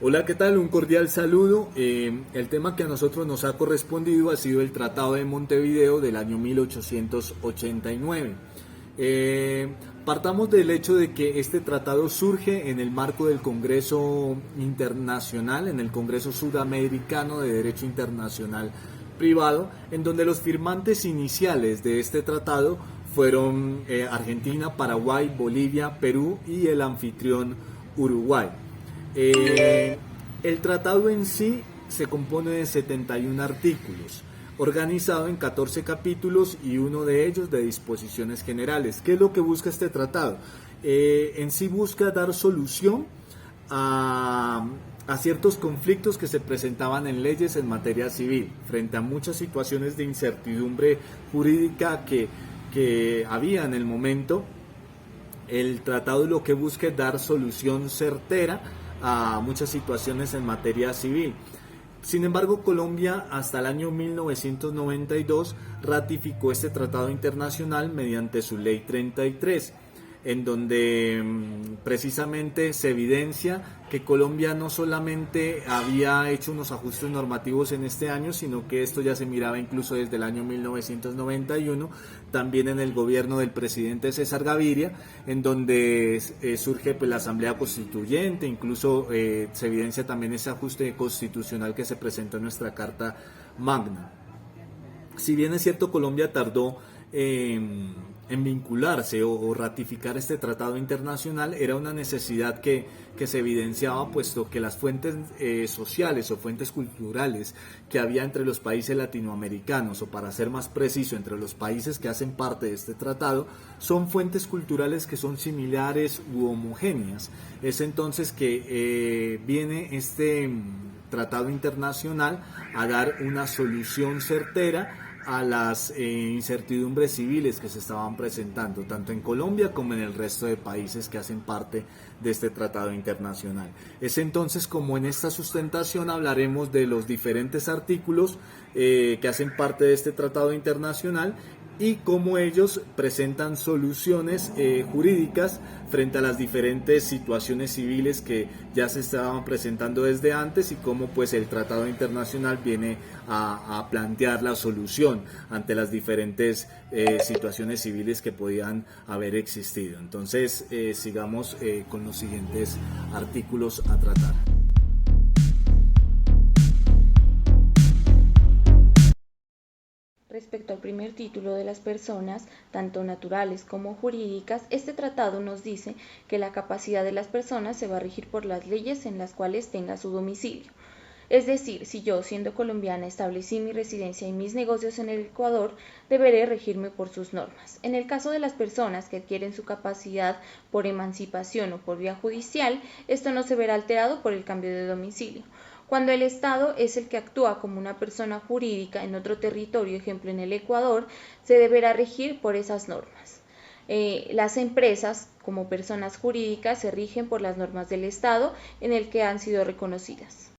Hola, ¿qué tal? Un cordial saludo. El tema que a nosotros nos ha correspondido ha sido el Tratado de Montevideo del año 1889. Partamos del hecho de que este tratado surge en el marco del Congreso Internacional, en el Congreso Sudamericano de Derecho Internacional Privado, en donde los firmantes iniciales de este tratado fueron Argentina, Paraguay, Bolivia, Perú y el anfitrión Uruguay. El tratado en sí se compone de 71 artículos, organizado en 14 capítulos y uno de ellos de disposiciones generales. ¿Qué es lo que busca este tratado? En sí busca dar solución a ciertos conflictos que se presentaban en leyes en materia civil, frente a muchas situaciones de incertidumbre jurídica que había en el momento. El tratado lo que busca es dar solución certera a muchas situaciones en materia civil. Sin embargo, Colombia hasta el año 1992 ratificó este tratado internacional mediante su ley 33, en donde precisamente se evidencia que Colombia no solamente había hecho unos ajustes normativos en este año, sino que esto ya se miraba incluso desde el año 1991, también en el gobierno del presidente César Gaviria, en donde surge pues, la Asamblea Constituyente, incluso se evidencia también ese ajuste constitucional que se presentó en nuestra Carta Magna. Si bien es cierto, Colombia tardó en vincularse o ratificar este tratado internacional, era una necesidad que se evidenciaba, puesto que las fuentes sociales o fuentes culturales que había entre los países latinoamericanos, o para ser más preciso, entre los países que hacen parte de este tratado, son fuentes culturales que son similares u homogéneas. Es entonces que viene este tratado internacional a dar una solución certera a las incertidumbres civiles que se estaban presentando tanto en Colombia como en el resto de países que hacen parte de este tratado internacional. Es entonces como en esta sustentación hablaremos de los diferentes artículos que hacen parte de este tratado internacional y cómo ellos presentan soluciones jurídicas frente a las diferentes situaciones civiles que ya se estaban presentando desde antes, y cómo pues el tratado internacional viene a plantear la solución ante las diferentes situaciones civiles que podían haber existido. Entonces sigamos con los siguientes artículos a tratar. Respecto al primer título de las personas, tanto naturales como jurídicas, este tratado nos dice que la capacidad de las personas se va a regir por las leyes en las cuales tenga su domicilio. Es decir, si yo, siendo colombiana, establecí mi residencia y mis negocios en el Ecuador, deberé regirme por sus normas. En el caso de las personas que adquieren su capacidad por emancipación o por vía judicial, esto no se verá alterado por el cambio de domicilio. Cuando el Estado es el que actúa como una persona jurídica en otro territorio, ejemplo en el Ecuador, se deberá regir por esas normas. Las empresas, como personas jurídicas, se rigen por las normas del Estado en el que han sido reconocidas.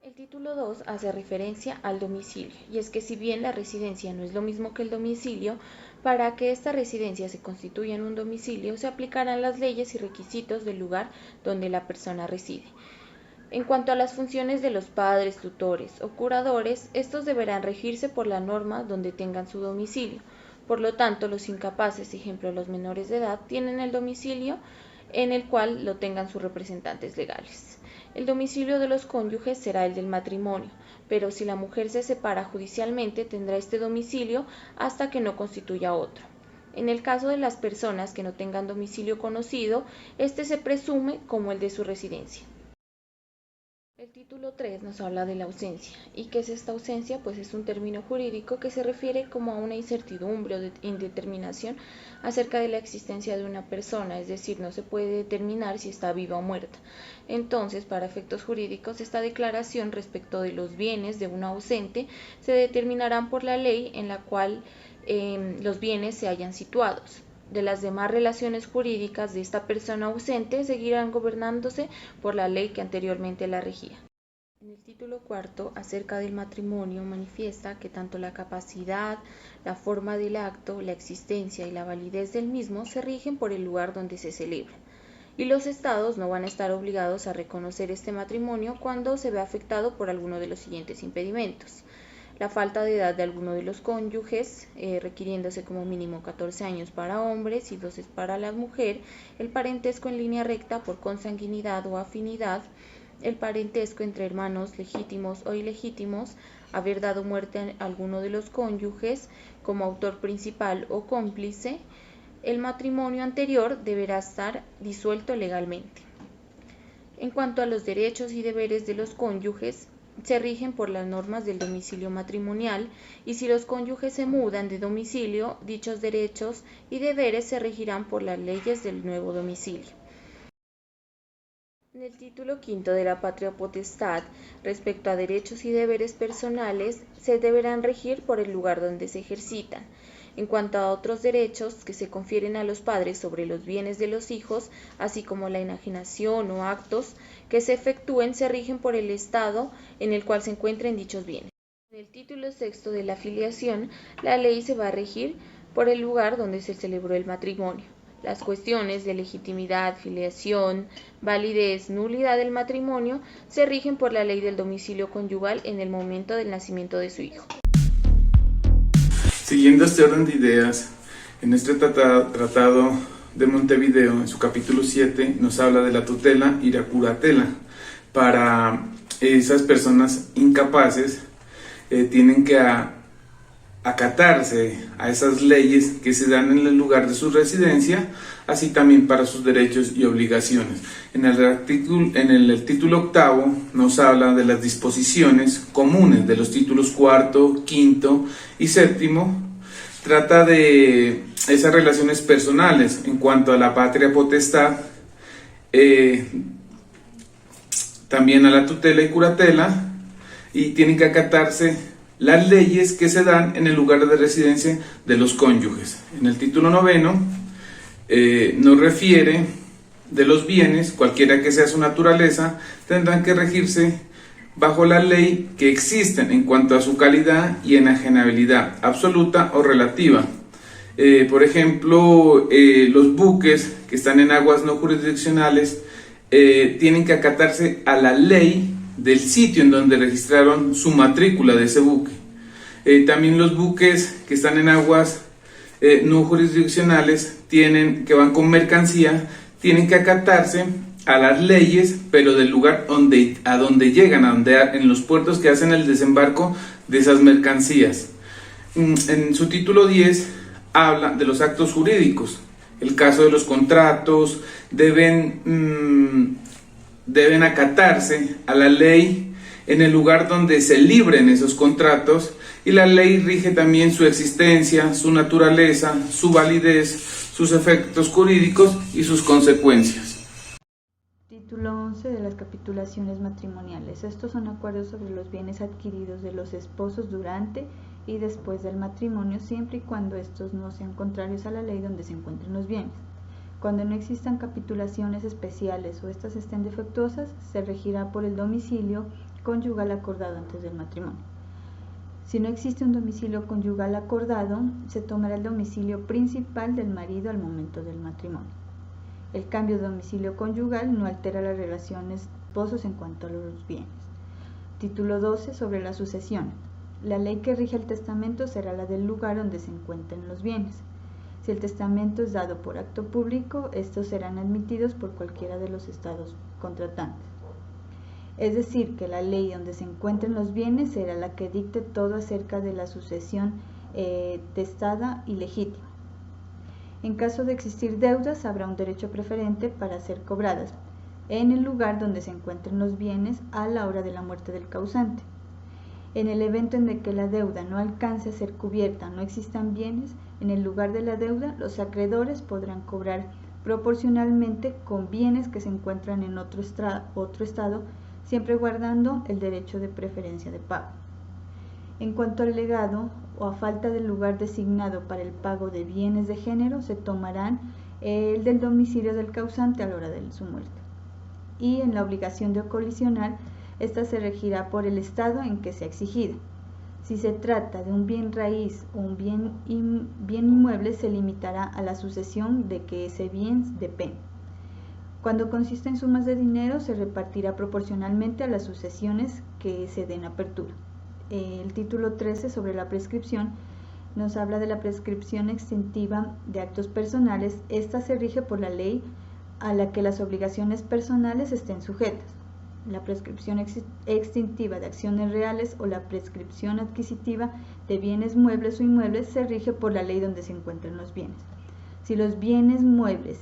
El título 2 hace referencia al domicilio, y es que si bien la residencia no es lo mismo que el domicilio, para que esta residencia se constituya en un domicilio se aplicarán las leyes y requisitos del lugar donde la persona reside. En cuanto a las funciones de los padres, tutores o curadores, estos deberán regirse por la norma donde tengan su domicilio. Por lo tanto, los incapaces, ejemplo los menores de edad, tienen el domicilio en el cual lo tengan sus representantes legales. El domicilio de los cónyuges será el del matrimonio, pero si la mujer se separa judicialmente tendrá este domicilio hasta que no constituya otro. En el caso de las personas que no tengan domicilio conocido, este se presume como el de su residencia. El título 3 nos habla de la ausencia. ¿Y qué es esta ausencia? Pues es un término jurídico que se refiere como a una incertidumbre o indeterminación acerca de la existencia de una persona, es decir, no se puede determinar si está viva o muerta. Entonces, para efectos jurídicos, esta declaración respecto de los bienes de un ausente se determinarán por la ley en la cual los bienes se hayan situados. De las demás relaciones jurídicas de esta persona ausente seguirán gobernándose por la ley que anteriormente la regía. En el título cuarto, acerca del matrimonio, manifiesta que tanto la capacidad, la forma del acto, la existencia y la validez del mismo se rigen por el lugar donde se celebra. y los estados no van a estar obligados a reconocer este matrimonio cuando se vea afectado por alguno de los siguientes impedimentos: la falta de edad de alguno de los cónyuges, requiriéndose como mínimo 14 años para hombres y 12 para la mujer; el parentesco en línea recta por consanguinidad o afinidad; el parentesco entre hermanos legítimos o ilegítimos; haber dado muerte a alguno de los cónyuges como autor principal o cómplice. El matrimonio anterior deberá estar disuelto legalmente. En cuanto a los derechos y deberes de los cónyuges, se rigen por las normas del domicilio matrimonial, y si los cónyuges se mudan de domicilio, dichos derechos y deberes se regirán por las leyes del nuevo domicilio. En el título quinto de la Patria Potestad, respecto a derechos y deberes personales, se deberán regir por el lugar donde se ejercitan. En cuanto a otros derechos que se confieren a los padres sobre los bienes de los hijos, así como la enajenación o actos que se efectúen, se rigen por el estado en el cual se encuentren dichos bienes. En el título sexto de la filiación, la ley se va a regir por el lugar donde se celebró el matrimonio. Las cuestiones de legitimidad, filiación, validez, nulidad del matrimonio se rigen por la ley del domicilio conyugal en el momento del nacimiento de su hijo. Siguiendo este orden de ideas, en este tratado de Montevideo, en su capítulo 7, nos habla de la tutela y la curatela. Para esas personas incapaces, tienen que acatarse a esas leyes que se dan en el lugar de su residencia, así también para sus derechos y obligaciones. En el título octavo nos habla de las disposiciones comunes de los títulos cuarto, quinto y séptimo. Trata de esas relaciones personales en cuanto a la patria potestad, también a la tutela y curatela, y tienen que acatarse las leyes que se dan en el lugar de residencia de los cónyuges. En el título noveno nos refiere de los bienes, cualquiera que sea su naturaleza, tendrán que regirse bajo la ley que existen en cuanto a su calidad y enajenabilidad, absoluta o relativa. Por ejemplo, los buques que están en aguas no jurisdiccionales tienen que acatarse a la ley del sitio en donde registraron su matrícula de ese buque. También los buques que están en aguas no jurisdiccionales, que van con mercancía, tienen que acatarse a las leyes, pero del lugar a donde llegan, en los puertos que hacen el desembarco de esas mercancías. En su título 10 habla de los actos jurídicos. El caso de los contratos deben acatarse a la ley en el lugar donde se libren esos contratos, y la ley rige también su existencia, su naturaleza, su validez, sus efectos jurídicos y sus consecuencias. Título 11 de las capitulaciones matrimoniales. Estos son acuerdos sobre los bienes adquiridos de los esposos durante y después del matrimonio, siempre y cuando estos no sean contrarios a la ley donde se encuentren los bienes. Cuando no existan capitulaciones especiales o estas estén defectuosas, se regirá por el domicilio conyugal acordado antes del matrimonio. Si no existe un domicilio conyugal acordado, se tomará el domicilio principal del marido al momento del matrimonio. El cambio de domicilio conyugal no altera las relaciones esposos en cuanto a los bienes. Título 12 sobre la sucesión. La ley que rige el testamento será la del lugar donde se encuentren los bienes. Si el testamento es dado por acto público, estos serán admitidos por cualquiera de los estados contratantes. Es decir, que la ley donde se encuentren los bienes será la que dicte todo acerca de la sucesión testada y legítima. En caso de existir deudas, habrá un derecho preferente para ser cobradas en el lugar donde se encuentren los bienes a la hora de la muerte del causante. En el evento en que la deuda no alcance a ser cubierta, no existan bienes, en el lugar de la deuda, los acreedores podrán cobrar proporcionalmente con bienes que se encuentran en otro estado, siempre guardando el derecho de preferencia de pago. En cuanto al legado, o a falta del lugar designado para el pago de bienes de género, se tomarán el del domicilio del causante a la hora de su muerte. Y en la obligación de colisionar, esta se regirá por el estado en que sea exigida. Si se trata de un bien raíz o un bien inmueble, se limitará a la sucesión de que ese bien depende. Cuando consiste en sumas de dinero, se repartirá proporcionalmente a las sucesiones que se den apertura. El título 13 sobre la prescripción nos habla de la prescripción extintiva de actos personales. Esta se rige por la ley a la que las obligaciones personales estén sujetas. La prescripción extintiva de acciones reales o la prescripción adquisitiva de bienes muebles o inmuebles se rige por la ley donde se encuentran los bienes. Si los bienes muebles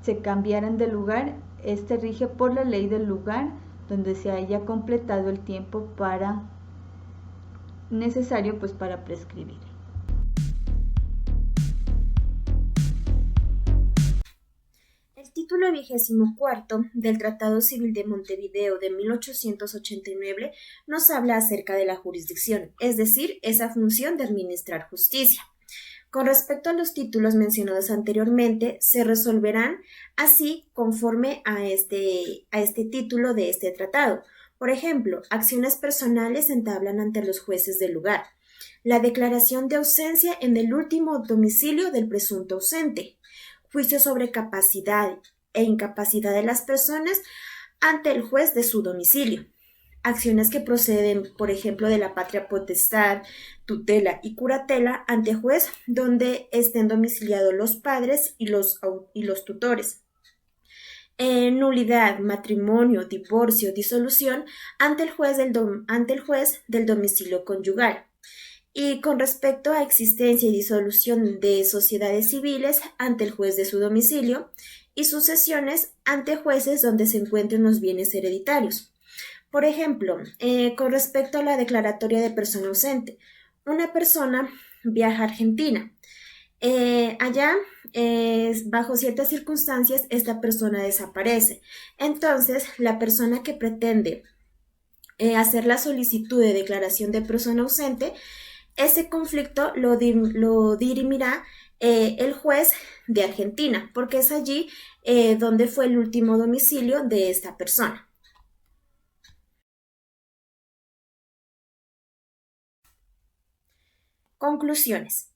se cambiaran de lugar, este rige por la ley del lugar donde se haya completado el tiempo necesario para prescribir. El título 24 del Tratado Civil de Montevideo de 1889 nos habla acerca de la jurisdicción, es decir, esa función de administrar justicia. Con respecto a los títulos mencionados anteriormente, se resolverán así conforme a este título de este tratado. Por ejemplo, acciones personales se entablan ante los jueces del lugar. La declaración de ausencia en el último domicilio del presunto ausente. Juicio sobre capacidad e incapacidad de las personas ante el juez de su domicilio. Acciones que proceden, por ejemplo, de la patria potestad, tutela y curatela ante juez donde estén domiciliados los padres y los tutores. Nulidad, matrimonio, divorcio, disolución ante el juez del domicilio conyugal. Y con respecto a existencia y disolución de sociedades civiles ante el juez de su domicilio y sucesiones ante jueces donde se encuentren los bienes hereditarios. Por ejemplo, con respecto a la declaratoria de persona ausente, una persona viaja a Argentina. Allá, bajo ciertas circunstancias, esta persona desaparece. Entonces, la persona que pretende hacer la solicitud de declaración de persona ausente, ese conflicto lo dirimirá el juez de Argentina, porque es allí donde fue el último domicilio de esta persona. Conclusiones.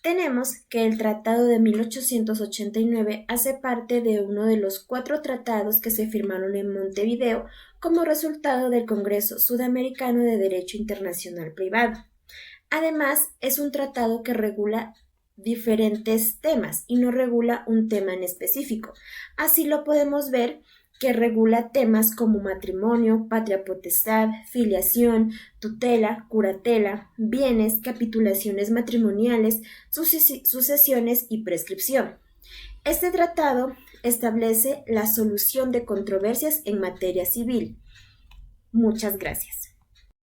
Tenemos que el Tratado de 1889 hace parte de uno de los 4 tratados que se firmaron en Montevideo como resultado del Congreso Sudamericano de Derecho Internacional Privado. Además, es un tratado que regula diferentes temas y no regula un tema en específico. Así lo podemos ver que regula temas como matrimonio, patria potestad, filiación, tutela, curatela, bienes, capitulaciones matrimoniales, sucesiones y prescripción. Este tratado establece la solución de controversias en materia civil. Muchas gracias.